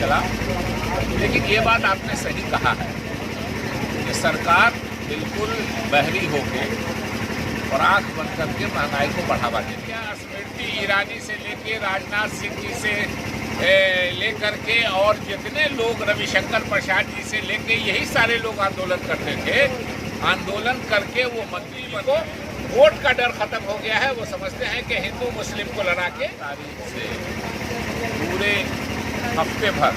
खिलाफ। लेकिन ये बात आपने सही कहा है कि सरकार बिल्कुल बहरी होके और आंख बंद करके महंगाई को बढ़ावा देती है। स्मृति ईरानी से लेके राजनाथ सिंह जी से लेकर के और जितने लोग रविशंकर प्रसाद जी से लेके यही सारे लोग आंदोलन करते थे। आंदोलन करके वो मंत्री को वोट का डर खत्म हो गया है। वो समझते हैं कि हिंदू मुस्लिम को लड़ा के तारीख से पूरे हफ्ते भर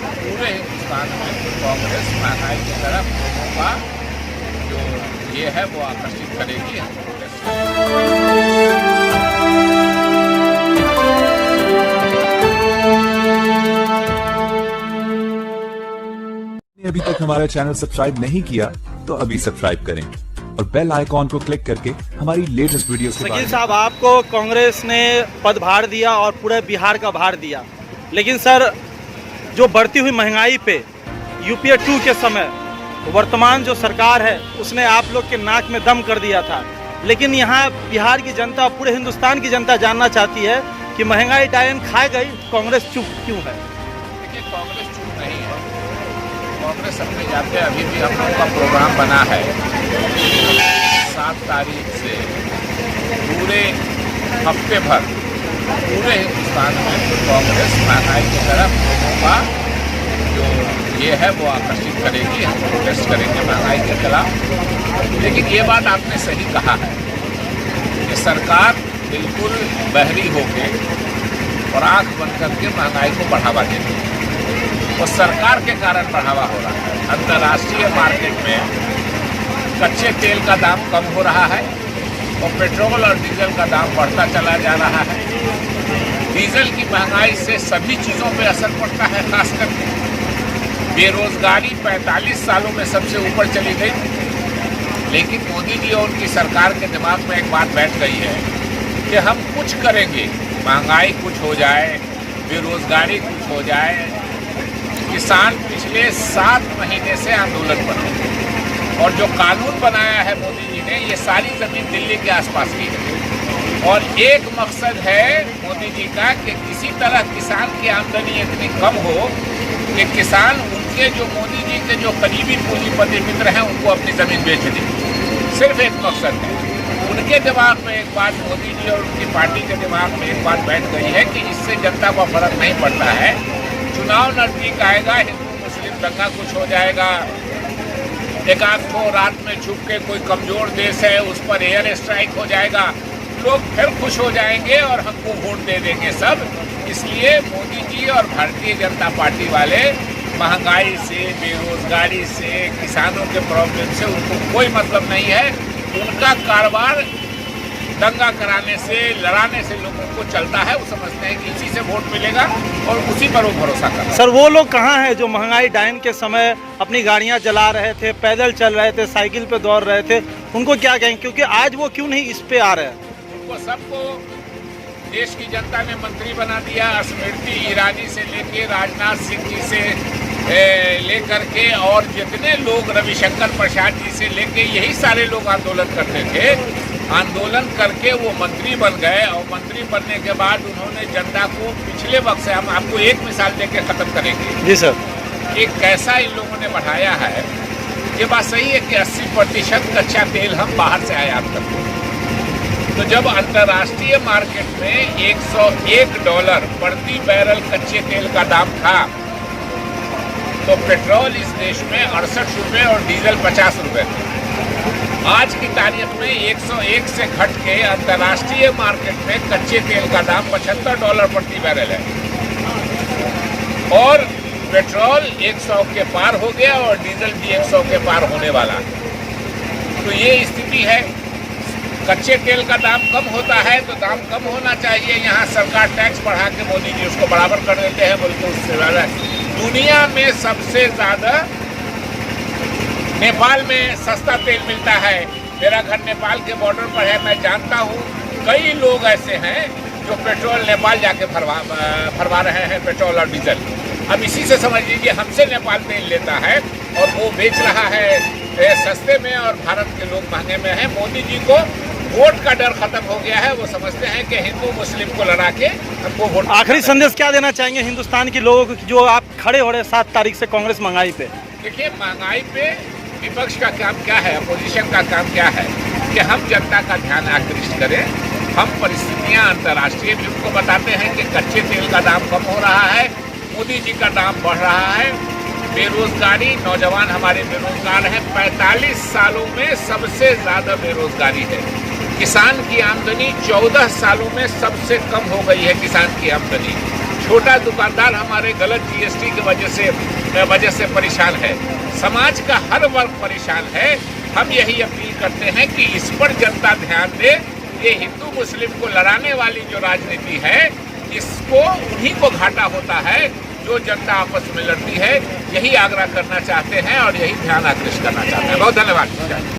पूरे हिंदुस्तान में कांग्रेस महंगाई की तरफ लोगों का जो ये है वो आकर्षित करेगी। अभी तक हमारा चैनल सब्सक्राइब नहीं किया तो अभी सब्सक्राइब करें और बेल आइकॉन को क्लिक करके हमारी लेटेस्ट वीडियो के शकील साहब, आपको कांग्रेस ने पदभार दिया और पूरे बिहार का भार दिया, लेकिन सर जो बढ़ती हुई महंगाई पे यूपीए 2 के समय वर्तमान जो सरकार है उसने आप लोग के नाक में दम कर दिया था। लेकिन यहाँ बिहार की जनता, पूरे हिंदुस्तान की जनता जानना चाहती है कि महंगाई डायन खा गई, कांग्रेस चुप क्यों है? देखिए, कांग्रेस चुप नहीं है। कांग्रेस अपने जाते अभी भी हम लोग का प्रोग्राम बना है 7 तारीख से पूरे हफ्ते भर पूरे हिंदुस्तान में कांग्रेस महंगाई की तरफ लोगों का जो ये है वो आकर्षित करेगी। हम प्रोटेस्ट करेंगे महंगाई के खिलाफ। लेकिन ये बात आपने सही कहा है कि सरकार बिल्कुल बहरी होके और आंख बंद करके महंगाई को बढ़ावा देती है। और सरकार के कारण बढ़ावा हो रहा है। अंतर्राष्ट्रीय मार्केट में कच्चे तेल का दाम कम हो रहा है और पेट्रोल और डीजल का दाम बढ़ता चला जा रहा है। डीजल की महंगाई से सभी चीज़ों पे असर पड़ता है। खास करके बेरोजगारी 45 सालों में सबसे ऊपर चली गई। लेकिन मोदी जी और उनकी सरकार के दिमाग में एक बात बैठ गई है कि हम कुछ करेंगे, महंगाई कुछ हो जाए, बेरोजगारी कुछ हो जाए। किसान पिछले 7 महीने से आंदोलन पर हैं और जो कानून बनाया है मोदी जी ने, ये सारी जमीन दिल्ली के आसपास की है। और एक मकसद है मोदी जी का कि किसी तरह किसान की आमदनी इतनी कम हो कि किसान उनके जो मोदी जी के जो करीबी पूंजीपति मित्र हैं उनको अपनी जमीन बेच दें। सिर्फ एक मकसद है। उनके दिमाग में एक बात, मोदी जी और उनकी पार्टी के दिमाग में एक बात बैठ गई है कि इससे जनता को फर्क नहीं पड़ता है। चुनाव नजदीक आएगा, हिंदू मुस्लिम दंगा कुछ हो जाएगा, एक आध को रात में छुप के कोई कमजोर देश है उस पर एयर स्ट्राइक हो जाएगा, लोग फिर खुश हो जाएंगे और हमको वोट दे देंगे सब। इसलिए मोदी जी और भारतीय जनता पार्टी वाले महंगाई से, बेरोजगारी से, किसानों के प्रॉब्लम से उनको कोई मतलब नहीं है। उनका कारोबार दंगा कराने से, लड़ाने से लोगों को चलता है। वो समझते हैं कि इसी से वोट मिलेगा और उसी पर वो भरोसा कर रहे हैं। सर, वो लोग कहाँ हैं जो महंगाई डायन के समय अपनी गाड़ियाँ जला रहे थे, पैदल चल रहे थे, साइकिल पे दौड़ रहे थे? उनको क्या कहें, क्योंकि आज वो क्यों नहीं इस पे आ रहे हैं? उनको सबको देश की जनता ने मंत्री बना दिया। स्मृति ईरानी से लेके राजनाथ सिंह जी से लेकर के और जितने लोग रविशंकर प्रसाद जी से लेके यही सारे लोग आंदोलन करते थे। आंदोलन करके वो मंत्री बन गए और मंत्री बनने के बाद उन्होंने जनता को पिछले वक्त से, हम आपको एक मिसाल देके ख़त्म करेंगे। जी सर। एक कैसा इन लोगों ने बढ़ाया है। ये बात सही है कि 80% कच्चा तेल हम बाहर से आयात करते हैं। तो जब अंतर्राष्ट्रीय मार्केट में $101 प्रति बैरल कच्चे तेल का दाम था तो पेट्रोल इस देश में 68 रुपये और डीजल 50 रुपये थे। आज की तारीख में 101 से घट के अंतर्राष्ट्रीय मार्केट में कच्चे तेल का दाम $75 प्रति बैरल है और पेट्रोल 100 के पार हो गया और डीजल भी 100 के पार होने वाला है। तो ये स्थिति है। कच्चे तेल का दाम कम होता है तो दाम कम होना चाहिए। यहाँ सरकार टैक्स बढ़ा के मोदी जी उसको बराबर कर देते हैं, बल्कि उससे ज़्यादा। दुनिया में सबसे ज़्यादा नेपाल में सस्ता तेल मिलता है। मेरा घर नेपाल के बॉर्डर पर है, मैं जानता हूँ कई लोग ऐसे हैं जो पेट्रोल नेपाल जाके भरवा रहे हैं, पेट्रोल और डीजल। अब इसी से समझ लीजिए हमसे नेपाल तेल लेता है और वो बेच रहा है सस्ते में और भारत के लोग महंगे में हैं। मोदी जी को वोट का डर खत्म हो गया है। वो समझते हैं कि हिंदू मुस्लिम को लड़ा के हमको वोट। आखिरी संदेश क्या देना चाहेंगे हिंदुस्तान के लोगों को जो आप खड़े हो रहे 7 तारीख से कांग्रेस महंगाई पे? देखिए, महंगाई पे विपक्ष का काम क्या है, अपोजिशन का काम क्या है कि हम जनता का ध्यान आकृष्ट करें। हम परिस्थितियां अंतर्राष्ट्रीय भी उनको बताते हैं कि कच्चे तेल का दाम कम हो रहा है, मोदी जी का दाम बढ़ रहा है, बेरोजगारी, नौजवान हमारे बेरोजगार हैं, 45 सालों में सबसे ज़्यादा बेरोजगारी है। किसान की आमदनी 14 सालों में सबसे कम हो गई है। किसान की आमदनी, छोटा दुकानदार हमारे गलत जीएसटी की वजह से परेशान है। समाज का हर वर्ग परेशान है। हम यही अपील करते हैं कि इस पर जनता ध्यान दे। ये हिंदू मुस्लिम को लड़ाने वाली जो राजनीति है, इसको उन्हीं को घाटा होता है जो जनता आपस में लड़ती है। यही आग्रह करना चाहते हैं और यही ध्यान आकृष्ट करना चाहते हैं। बहुत धन्यवाद।